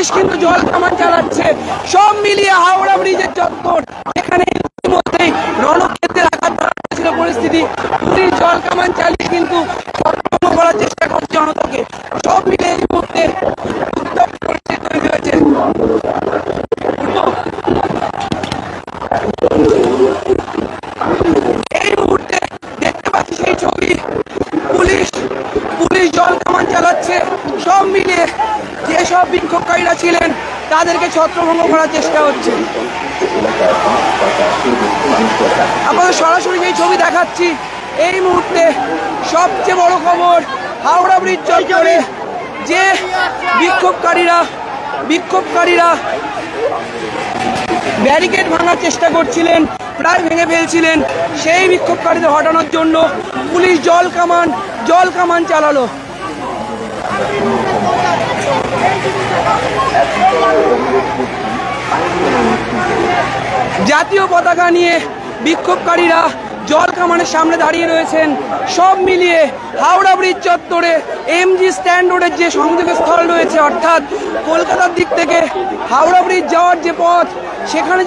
Police কিন্তু জল কামান চালাচ্ছে। সব মিলিয়ে হাওড়া ব্রিজের চত্বর এখানে ইতিমধ্যেই রণক্ষেত্রের আঘাত ছিল পরিস্থিতি। পুলিশ জল কামান চালিয়ে কিন্তু করার চেষ্টা করছে জনতাকে। সব মিলিয়ে এই মুহূর্তে উত্তপ্ত পরিস্থিতি তৈরি হয়েছে। এই মুহূর্তে দেখতে পাচ্ছি সেই ছবি, পুলিশ জল কামান চালাচ্ছে। সব মিলিয়ে যেসব বিক্ষোভকারীরা ছিলেন তাদেরকে ছত্রভঙ্গ করার চেষ্টা হচ্ছে। আপনাদের সরাসরি সেই ছবি দেখাচ্ছি। এই মুহূর্তে সবচেয়ে বড় খবর, হাওড়া ব্রিজ চত্বরে যে বিক্ষোভকারীরা ব্যারিকেড ভাঙার চেষ্টা করছিলেন, প্রায় ভেঙে ফেলছিলেন, সেই বিক্ষোভকারীদের হটানোর জন্য পুলিশ জল কামান চালালো। জাতীয় পতাকা নিয়ে বিক্ষোভকারীরা জল কামানের সামনে দাঁড়িয়ে রয়েছেন। সব মিলিয়ে হাওড়া ব্রিজ চত্বরে এমজি স্ট্যান্ড রোডের যে সংযোগস্থল রয়েছে, অর্থাৎ কলকাতার দিক থেকে হাওড়া ব্রিজ যাওয়ার যে পথ, সেখানে